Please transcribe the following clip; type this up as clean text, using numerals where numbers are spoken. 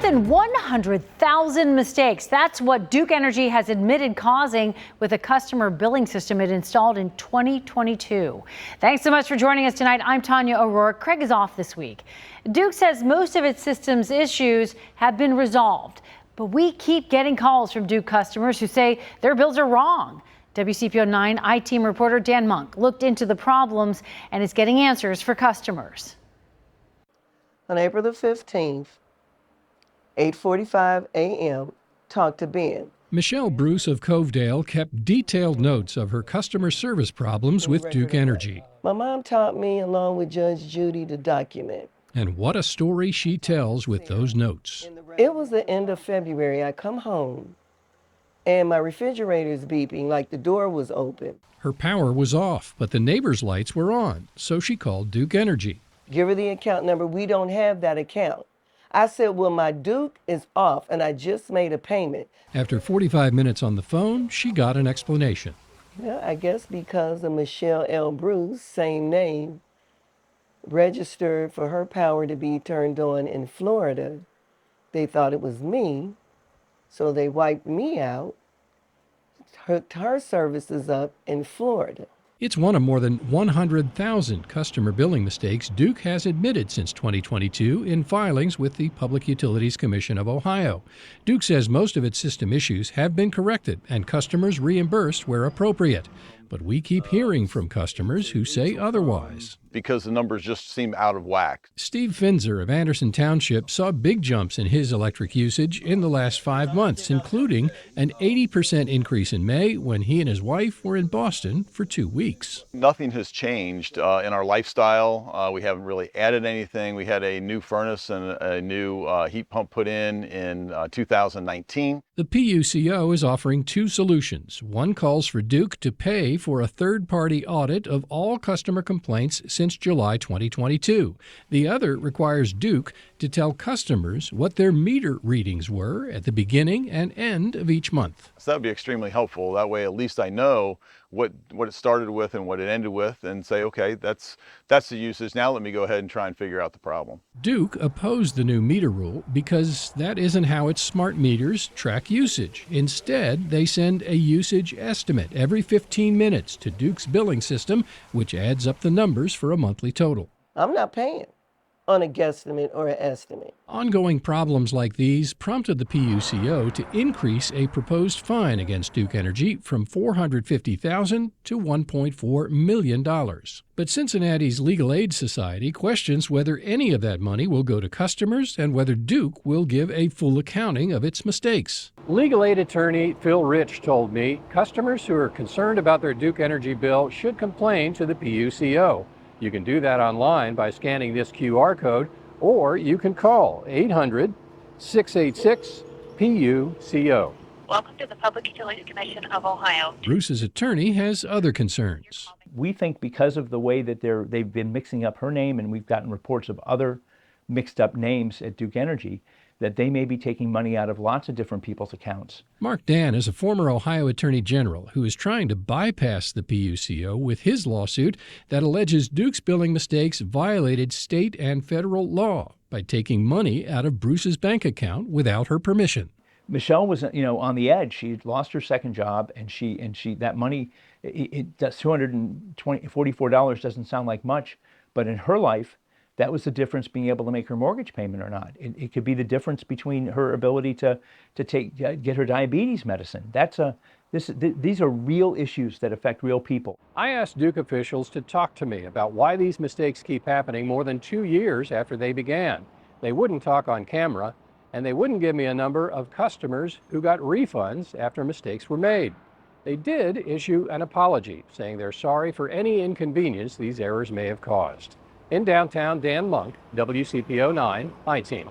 than 100,000 mistakes. That's what Duke Energy has admitted causing with a customer billing system it installed in 2022. Thanks so much for joining us tonight. I'm Tanya O'Rourke. Craig is off this week. Duke says most of its system's issues have been resolved, but we keep getting calls from Duke customers who say their bills are wrong. WCPO 9 I-Team reporter Dan Monk looked into the problems and is getting answers for customers. On April the 15th, 8:45 a.m., talk to Ben. Michelle Bruce of Covedale kept detailed notes of her customer service problems with Duke Energy. My mom taught me, along with Judge Judy, to document. And what a story she tells with those notes. It was the end of February. I come home, and my refrigerator is beeping like the door was open. Her power was off, but the neighbor's lights were on, so she called Duke Energy. Give her the account number. We don't have that account. I said, well, my Duke is off, and I just made a payment. After 45 minutes on the phone, she got an explanation. Well, I guess because of Michelle L. Bruce, same name, registered for her power to be turned on in Florida, they thought it was me, so they wiped me out, hooked her services up in Florida. It's one of more than 100,000 customer billing mistakes Duke has admitted since 2022 in filings with the Public Utilities Commission of Ohio. Duke says most of its system issues have been corrected and customers reimbursed where appropriate. But we keep hearing from customers who say otherwise. Because the numbers just seem out of whack. Steve Finzer of Anderson Township saw big jumps in his electric usage in the last 5 months, including an 80% increase in May when he and his wife were in Boston for 2 weeks. Nothing has changed in our lifestyle. We haven't really added anything. We had a new furnace and a new heat pump put in 2019. The PUCO is offering 2 solutions. One calls for Duke to pay for a third-party audit of all customer complaints since July 2022. The other requires Duke to tell customers what their meter readings were at the beginning and end of each month. So that would be extremely helpful. That way at least I know what it started with and what it ended with and say, okay, that's the usage. Now let me go ahead and try and figure out the problem. Duke opposed the new meter rule because that isn't how its smart meters track usage. Instead, they send a usage estimate every 15 minutes to Duke's billing system, which adds up the numbers for a monthly total. I'm not paying on a guesstimate or an estimate. Ongoing problems like these prompted the PUCO to increase a proposed fine against Duke Energy from $450,000 to $1.4 million. But Cincinnati's Legal Aid Society questions whether any of that money will go to customers and whether Duke will give a full accounting of its mistakes. Legal aid attorney Phil Rich told me customers who are concerned about their Duke Energy bill should complain to the PUCO. You can do that online by scanning this QR code, or you can call 800-686-PUCO. Welcome to the Public Utilities Commission of Ohio. Bruce's attorney has other concerns. We think because of the way that they've been mixing up her name, and we've gotten reports of other mixed up names at Duke Energy, that they may be taking money out of lots of different people's accounts. Mark Dan is a former Ohio Attorney General who is trying to bypass the PUCO with his lawsuit that alleges Duke's billing mistakes violated state and federal law by taking money out of Bruce's bank account without her permission. Michelle was, on the edge. She had lost her second job, and she that money, that's $244 doesn't sound like much, but in her life, that was the difference being able to make her mortgage payment or not. It could be the difference between her ability to get her diabetes medicine. These are real issues that affect real people. I asked Duke officials to talk to me about why these mistakes keep happening more than 2 years after they began. They wouldn't talk on camera, and they wouldn't give me a number of customers who got refunds after mistakes were made. They did issue an apology, saying they're sorry for any inconvenience these errors may have caused. In downtown, Dan Monk, WCPO 9 I-Team.